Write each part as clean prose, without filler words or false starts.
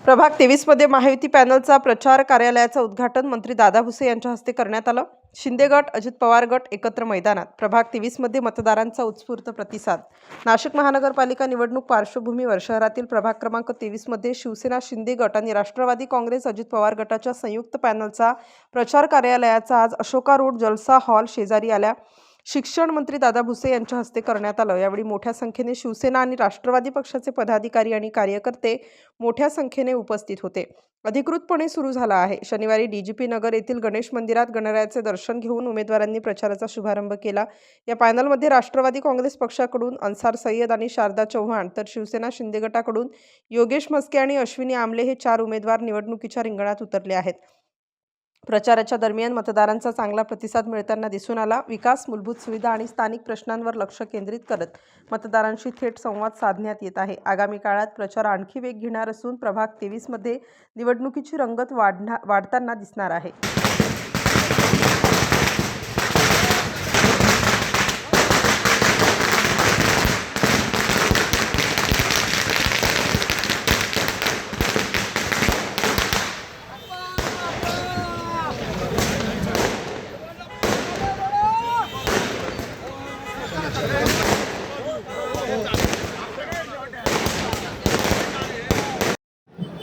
प्रभाग 23 मध्ये महायुती पॅनलचा प्रचार कार्यालयाचं उद्घाटन मंत्री दादा भुसे यांच्या हस्ते करण्यात आलं। शिंदे गट, अजित पवार गट एकत्र मैदानात। प्रभाग 23 मध्ये मतदारांचा उत्स्फूर्त प्रतिसाद। नाशिक महानगरपालिका निवडणूक पार्श्वभूमीवर शहरातील प्रभाग क्रमांक 23 मध्ये शिवसेना, शिंदे गट आणि राष्ट्रवादी काँग्रेस, अजित पवार गटाच्या संयुक्त पॅनलचा प्रचार कार्यालयाचा आज अशोका रोड जलसा हॉल शेजारी आल्या शिक्षण मंत्री दादा भुसे यांच्या हस्ते करण्यात आलं। यावेळी मोठ्या संख्येने शिवसेना आणि राष्ट्रवादी पक्षाचे पदाधिकारी आणि कार्यकर्ते मोठ्या संख्येने उपस्थित होते। अधिकृतपणे सुरू झाला आहे। शनिवारी डीजीपी नगर येथील गणेश मंदिरात गणरायाचे दर्शन घेऊन उमेदवारांनी प्रचाराचा शुभारंभ केला। या पॅनलमध्ये राष्ट्रवादी काँग्रेस पक्षाकडून अन्सार सय्यद आणि शारदा चव्हाण, तर शिवसेना शिंदे गटाकडून योगेश म्हस्के आणि अश्विनी आमले हे 4 उमेदवार निवडणुकीच्या रिंगणात उतरले आहेत। प्रचाराच्या दरम्यान मतदारांचा चांगला प्रतिसाद मिळताना दिसून आला। विकास, मूलभूत सुविधा आणि स्थानिक प्रश्नांवर लक्ष केंद्रित करत मतदारांशी थेट संवाद साधण्यात येत आहे। आगामी काळात प्रचार आणखी वेग घेणार असून प्रभाग 23 मध्ये निवडणुकीची रंगत वाढताना दिसणार आहे।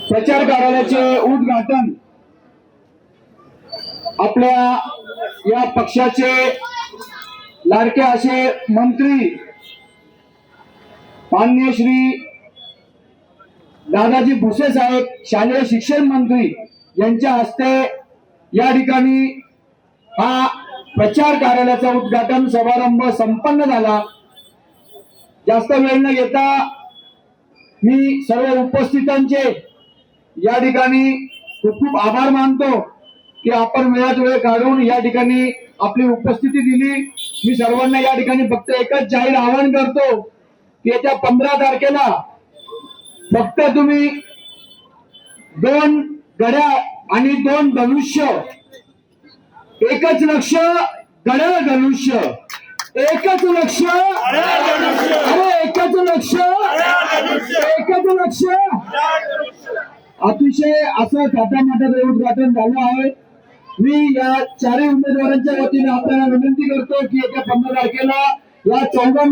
प्रचार कार्यालयाचे उद्घाटन आपल्या या पक्षाचे लाडके असे मंत्री माननीय श्री दादाजी भुसे साहेब, शालेय शिक्षण मंत्री यांच्या हस्ते या ठिकाणी हा प्रचार कार्यालयाचा उद्घाटन समारंभ संपन्न झाला। जास्त वेळ न घेता मी सर्व उपस्थितांचे या ठिकाणी खूप खूप आभार मानतो की आपण वेळात वेळ काढून या ठिकाणी आपली उपस्थिती दिली। मी सर्वांना या ठिकाणी फक्त एकच जाहीर आवाहन करतो की येत्या 15 तारखेला फक्त तुम्ही 2 घड्याळ आणि 2 धनुष्य, एकच लक्ष घड्याळ धनुष्य, एकच लक्ष, अरे एकच लक्ष, एकच लक्ष। अतिशय असं थाटामाटाचं उद्घाटन झालं आहे। मी या 4 उमेदवारांच्या वतीने आपल्याला विनंती करतो की येत्या 15 तारखेला या 4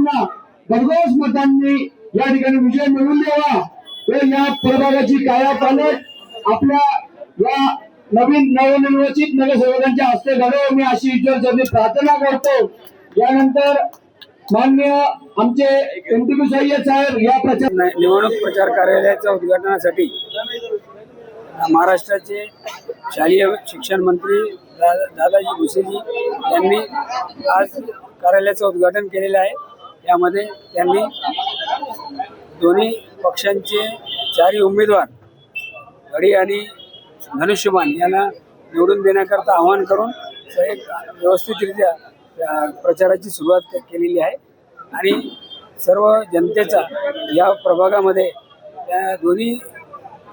भरघोस मतांनी या ठिकाणी विजय मिळवून द्यावा व या प्रभागाची कायापालट आपल्या या नवीन नवनिर्वाचित नगरसेवकांच्या हस्ते घडावं, मी अशी ईश्वरचरणी प्रार्थना करतो। यानंतर माननीय आमचे एमटीपी सय्यद साहेब या निवडणूक प्रचार कार्यालयाच्या उद्घाटनासाठी महाराष्ट्राचे शालेय शिक्षण मंत्री दादाजी भुसेजी यांनी आज कार्यालयाचं उद्घाटन केलेलं आहे। यामध्ये त्यांनी दोन्ही पक्षांचे 4 उमेदवार घडी आणि धनुष्यबाण यांना निवडून देण्याकरता आवाहन करून एक व्यवस्थितरित्या प्रचाराची सुरुवात केलेली आहे आणि सर्व जनतेचा या प्रभागामध्ये त्या दोन्ही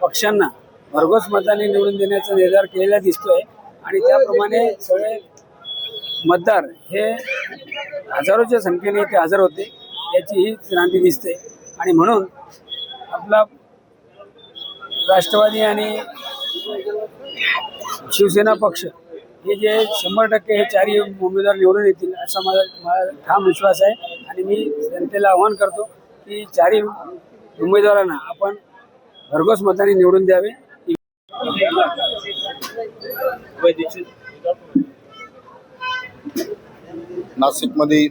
पक्षांना भरघोस मताने निवडून देण्याचा निर्धार केलेला दिसतोय आणि त्याप्रमाणे सगळे मतदार हे हजारोच्या संख्येने ते हजर होते याची ही क्रांती दिसते आणि म्हणून आपला राष्ट्रवादी आणि शिवसेना पक्ष हे जे 100% हे 4 उमेदवार निवडून येतील असा माझा ठाम विश्वास आहे आणि मी जनतेला आवाहन करतो की 4 उमेदवारांना आपण भरघोस मताने निवडून द्यावे। नाशिकमध्ये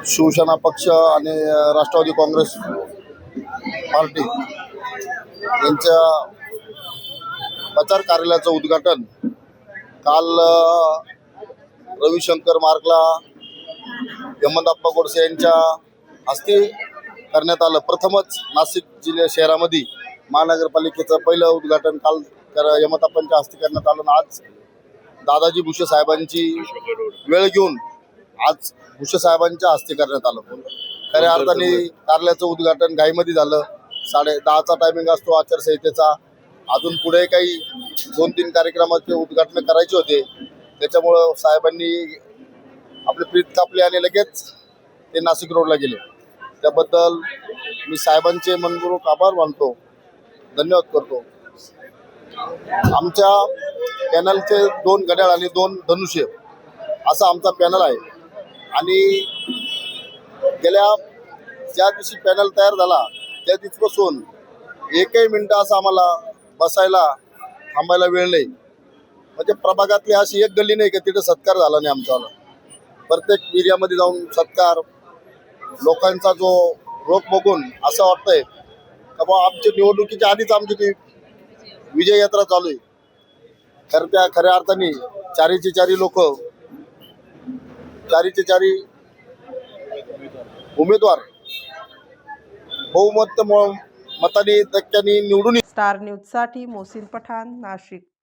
शिवसेना पक्ष आणि राष्ट्रवादी काँग्रेस पार्टी यांच्या प्रचार कार्यालयाचं उद्घाटन काल रविशंकर मार्गला हेमंतप्पा गोडसे यांच्या हस्ते करण्यात आलं। प्रथमच नाशिक शहरामध्ये महानगरपालिकेचं पहिलं उद्घाटन काल हेमंतप्पांच्या हस्ते करण्यात आलं। आज दादाजी भुसे साहेबांची वेळ घेऊन आज भुसे साहेबांच्या हस्ते करण्यात आलं। खऱ्या अर्थाने कार्यालयाचं उद्घाटन घाईमध्ये झालं। 10:30चा टायमिंग असतो आचारसंहितेचा। अजून पुढे काही 2-3 कार्यक्रमाचे उद्घाटन करायचे होते, त्याच्यामुळं साहेबांनी आपले प्रीत कापले आणि लगेच ते नाशिक रोडला गेले। त्याबद्दल मी साहेबांचे मनपूर्वक आभार मानतो, धन्यवाद करतो. आमच्या पॅनलचे 2 घड्याळ आणि 2 धनुष्य असा आमचा पॅनल आहे. आणि गेल्या ज्या दिवशी पॅनल तयार झाला त्या दिवसापासून एकही मिनिटं असं आम्हाला बसायला थांबायला वेळ नाही. म्हणजे प्रभागातली अशी एक गल्ली नाही की तिथे सत्कार झाला नाही आमचा. प्रत्येक एरियामध्ये जाऊन सत्कार, लोकांचा जो रोख बघून असं वाटतंय का बाबा आमच्या निवडणुकीच्या आधीच आमची ती विजय यात्रा चालू आहे. तर त्या खऱ्या अर्थाने चारीचे चारी लोक, चारीचे चारी उमेदवार बहुमत मताने धक्क्याने निवडून स्टार न्यूजसाठी मोहसिन पठाण, नाशिक.